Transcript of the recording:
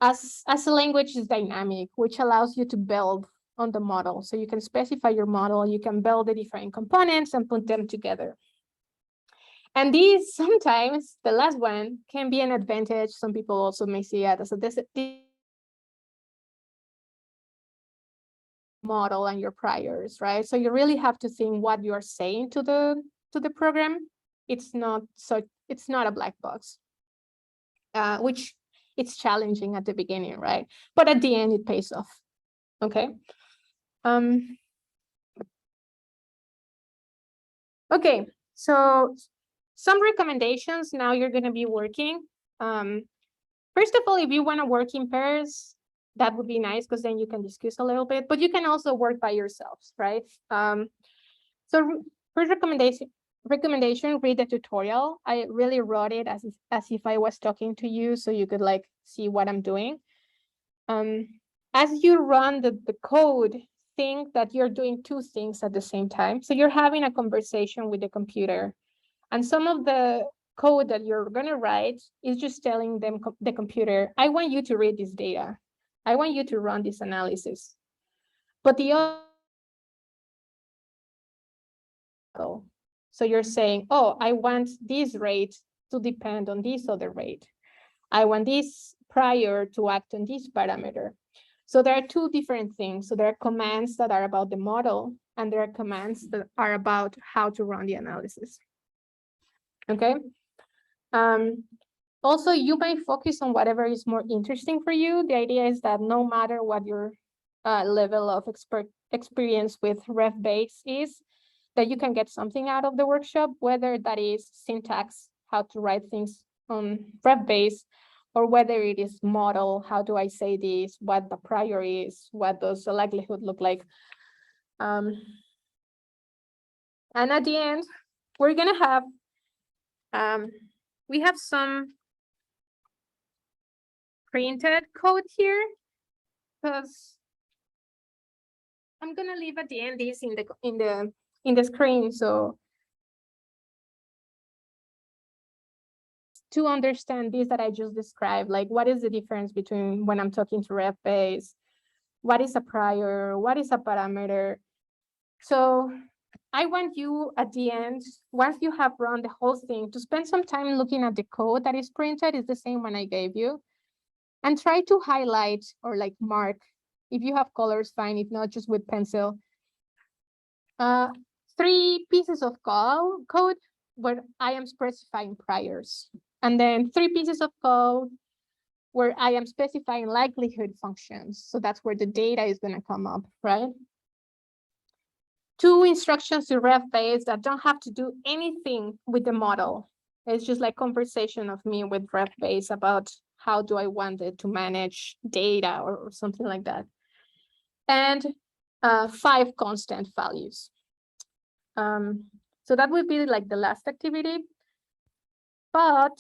as a language is dynamic, which allows you to build on the model. So you can specify your model, you can build the different components and put them together. And these sometimes, the last one, can be an advantage. Some people also may see it as a model and your priors, right? So you really have to think what you are saying to the program. It's not a black box, which it's challenging at the beginning, right? But at the end, it pays off. Okay. Okay, so some recommendations now you're going to be working. First of all, if you want to work in pairs, that would be nice because then you can discuss a little bit, but you can also work by yourselves, right? So first recommendation, read the tutorial. I really wrote it as if I was talking to you, so you could like see what I'm doing. As you run the code, think that you're doing two things at the same time. So you're having a conversation with the computer, and some of the code that you're going to write is just telling them the computer, I want you to read this data. I want you to run this analysis. But the other, so you're saying, oh, I want this rate to depend on this other rate. I want this prior to act on this parameter. So there are two different things. So there are commands that are about the model, and there are commands that are about how to run the analysis. Okay. Also, you may focus on whatever is more interesting for you. The idea is that no matter what your level of experience with RevBayes is, that you can get something out of the workshop, whether that is syntax, how to write things on RevBayes, or whether it is model, how do I say this, what the prior is, what does the likelihood look like. And at the end, we're gonna have, we have some printed code here, because I'm gonna leave at the end this in the screen, so to understand this that I just described, like what is the difference between when I'm talking to RevBayes, what is a prior, what is a parameter. So I want you at the end, once you have run the whole thing, to spend some time looking at the code that is printed. Is the same one I gave you, and try to highlight or like mark, if you have colors, fine, if not, just with pencil, 3 pieces of code where I am specifying priors, and then 3 pieces of code where I am specifying likelihood functions. So that's where the data is going to come up, right? 2 instructions to RevBayes that don't have to do anything with the model. It's just like conversation of me with RevBayes about how do I want it to manage data or something like that. And 5 constant values. So that would be like the last activity. But